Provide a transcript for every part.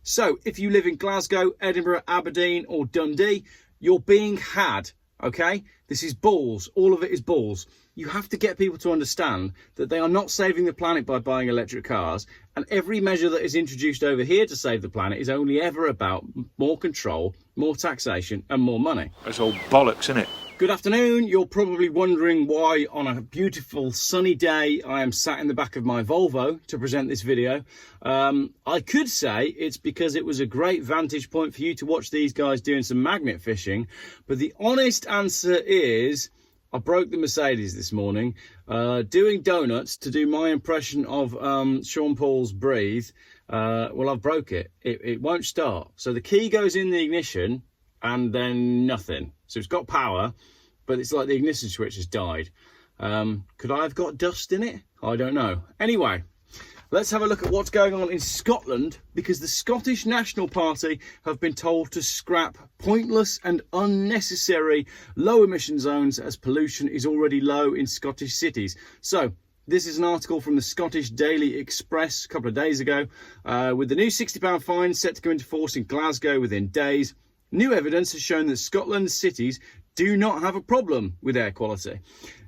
So if you live in Glasgow, Edinburgh, Aberdeen or Dundee, you're being had, okay? This is balls. All of it is balls. You have to get people to understand that they are not saving the planet by buying electric cars, and every measure that is introduced over here to save the planet is only ever about more control, more taxation and more money. It's all bollocks, isn't it? Good afternoon. You're probably wondering why on a beautiful sunny day I am sat in the back of my Volvo to present this video. I could say it's because it was a great vantage point for you to watch these guys doing some magnet fishing, but the honest answer is I broke the Mercedes this morning doing donuts to do my impression of Sean Paul's Breathe. Well, I've broke it. It won't start. So the key goes in the ignition and then nothing. So it's got power, but it's like the ignition switch has died. Could I have got dust in it? I don't know. Anyway, let's have a look at what's going on in Scotland, because the Scottish National Party have been told to scrap pointless and unnecessary low emission zones as pollution is already low in Scottish cities. So this is an article from the Scottish Daily Express a couple of days ago. With the new £60 fine set to go into force in Glasgow within days, new evidence has shown that Scotland's cities do not have a problem with air quality.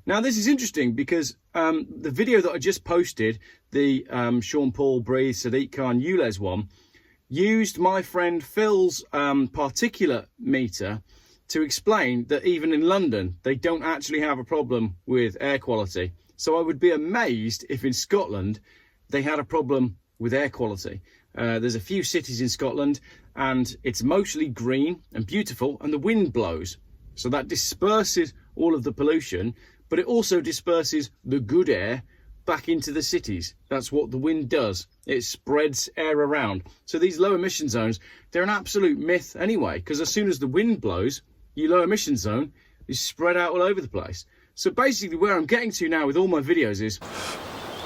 Now, this is interesting because the video that I just posted, the Sean Paul Breathe Sadiq Khan ULEZ one, used my friend Phil's particulate meter to explain that even in London, they don't actually have a problem with air quality. So I would be amazed if in Scotland they had a problem with air quality. There's a few cities in Scotland and it's mostly green and beautiful, and the wind blows. So that disperses all of the pollution, but it also disperses the good air back into the cities. That's what the wind does. It spreads air around. So these low emission zones, they're an absolute myth anyway, because as soon as the wind blows, your low emission zone is spread out all over the place. So basically where I'm getting to now with all my videos is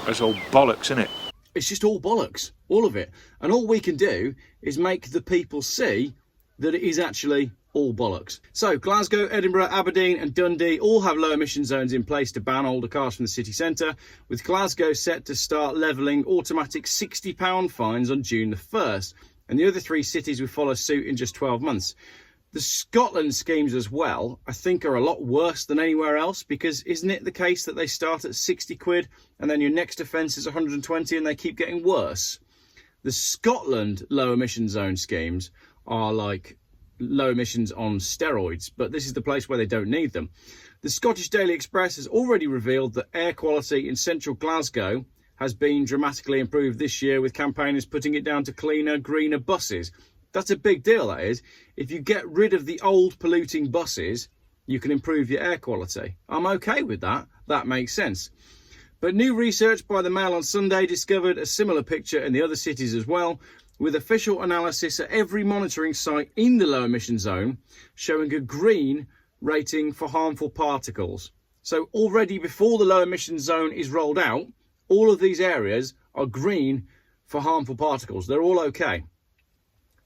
It's all bollocks, isn't it? it's just all bollocks, all of it. And all we can do is make the people see that it is actually all bollocks. So Glasgow, Edinburgh, Aberdeen and Dundee all have low emission zones in place to ban older cars from the city centre, with Glasgow set to start levelling automatic £60 fines on June the 1st. And the other three cities will follow suit in just 12 months. The Scotland schemes as well, I think, are a lot worse than anywhere else, because isn't it the case that they start at 60 quid and then your next offence is 120 and they keep getting worse? The Scotland low emission zone schemes are like low emissions on steroids, but this is the place where they don't need them. The Scottish Daily Express has already revealed that air quality in central Glasgow has been dramatically improved this year, with campaigners putting it down to cleaner, greener buses. That's a big deal, that is. If you get rid of the old polluting buses, you can improve your air quality. I'm okay with that. That makes sense. But new research by the Mail on Sunday discovered a similar picture in the other cities as well, with official analysis at every monitoring site in the low emission zone showing a green rating for harmful particles. So already before the low emission zone is rolled out, all of these areas are green for harmful particles. They're all okay.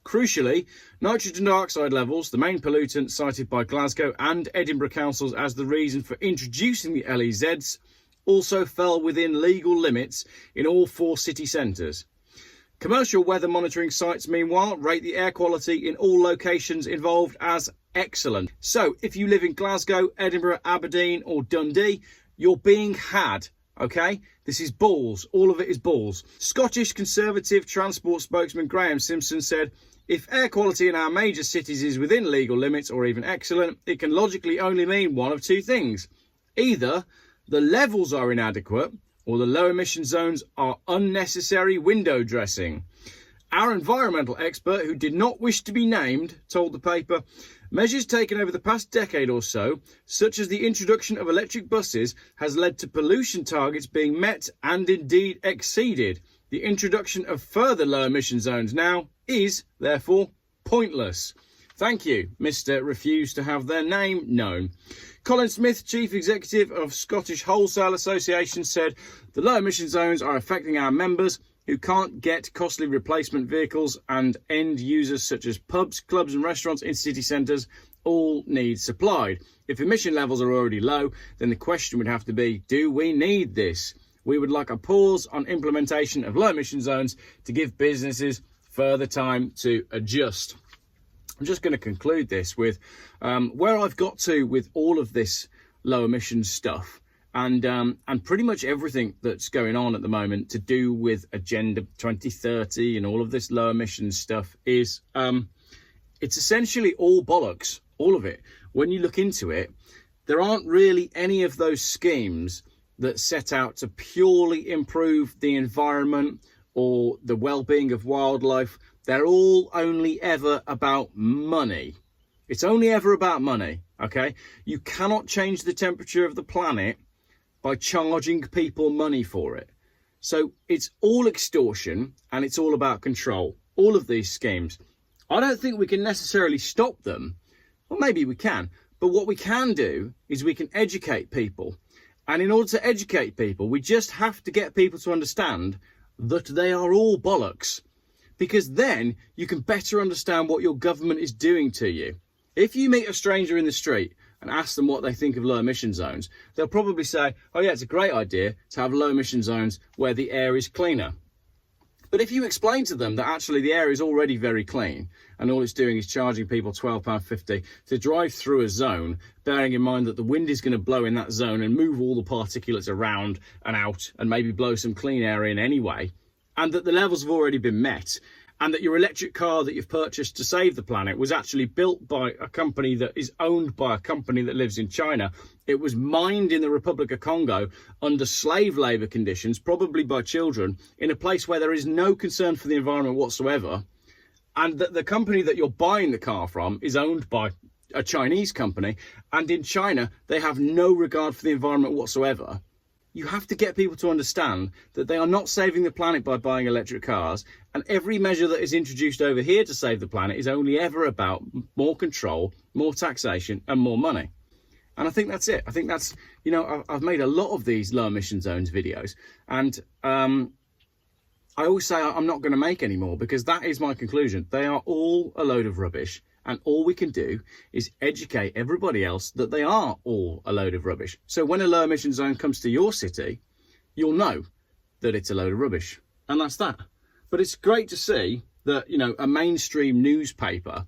Crucially, nitrogen dioxide levels, the main pollutant cited by Glasgow and Edinburgh councils as the reason for introducing the LEZs, also fell within legal limits in all four city centres. Commercial weather monitoring sites, meanwhile, rate the air quality in all locations involved as excellent. So if you live in Glasgow, Edinburgh, Aberdeen or Dundee, you're being had, okay? This is balls. All of it is balls. Scottish Conservative Transport spokesman Graham Simpson said, "If air quality in our major cities is within legal limits or even excellent, it can logically only mean one of two things. Either the levels are inadequate, or the low emission zones are unnecessary window dressing." Our environmental expert, who did not wish to be named, told the paper, "Measures taken over the past decade or so, such as the introduction of electric buses, has led to pollution targets being met and indeed exceeded. The introduction of further low emission zones now is, therefore, pointless." Thank you, Mr. Refuse to have their name known. Colin Smith, Chief Executive of Scottish Wholesale Association, said, "The low emission zones are affecting our members who can't get costly replacement vehicles, and end users such as pubs, clubs and restaurants in city centres all need supplied. If emission levels are already low, then the question would have to be, do we need this? We would like a pause on implementation of low emission zones to give businesses further time to adjust. I'm just going to conclude this with where I've got to with all of this low emissions stuff, and pretty much everything that's going on at the moment to do with Agenda 2030 and all of this low emissions stuff is it's essentially all bollocks, all of it. When you look into it, there aren't really any of those schemes that set out to purely improve the environment or the well-being of wildlife. They're all only ever about money. It's only ever about money, okay? You cannot change the temperature of the planet by charging people money for it. So it's all extortion and it's all about control. All of these schemes. I don't think we can necessarily stop them. Well, maybe we can. But what we can do is we can educate people. And in order to educate people, we just have to get people to understand that they are all bollocks. Because then you can better understand what your government is doing to you. If you meet a stranger in the street and ask them what they think of low emission zones, they'll probably say, oh yeah, it's a great idea to have low emission zones where the air is cleaner. But if you explain to them that actually the air is already very clean and all it's doing is charging people £12.50 to drive through a zone, bearing in mind that the wind is going to blow in that zone and move all the particulates around and out and maybe blow some clean air in anyway, and that the levels have already been met, and that your electric car that you've purchased to save the planet was actually built by a company that is owned by a company that lives in China. It was mined in the Republic of Congo under slave labour conditions, probably by children, in a place where there is no concern for the environment whatsoever. And that the company that you're buying the car from is owned by a Chinese company. And in China, they have no regard for the environment whatsoever. You have to get people to understand that they are not saving the planet by buying electric cars, and every measure that is introduced over here to save the planet is only ever about more control, more taxation and more money. And I think that's it. I think that's, you know, I've made a lot of these low emission zones videos, and I always say I'm not going to make any more because that is my conclusion. They are all a load of rubbish. And all we can do is educate everybody else that they are all a load of rubbish. So when a low emission zone comes to your city, you'll know that it's a load of rubbish. And that's that. But it's great to see that, you know, a mainstream newspaper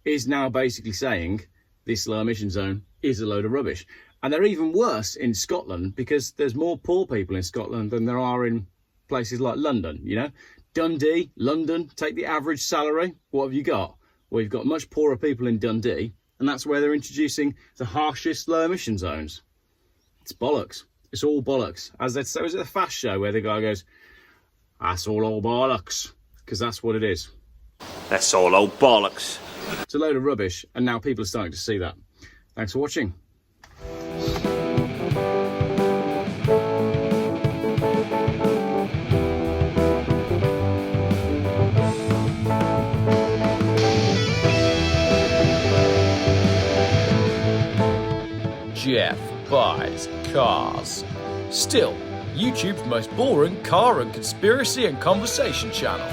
is now basically saying this low emission zone is a load of rubbish. And they're even worse in Scotland because there's more poor people in Scotland than there are in places like London, you know. Dundee, London, take the average salary. What have you got? Well, you've got much poorer people in Dundee, and that's where they're introducing the harshest low emission zones. It's bollocks. It's all bollocks. As they say, was it a Fast Show where the guy goes, that's all old bollocks, because that's what it is. That's all old bollocks. It's a load of rubbish, and now people are starting to see that. Thanks for watching. Geoff buys cars. Still, YouTube's most boring car and conspiracy and conversation channel.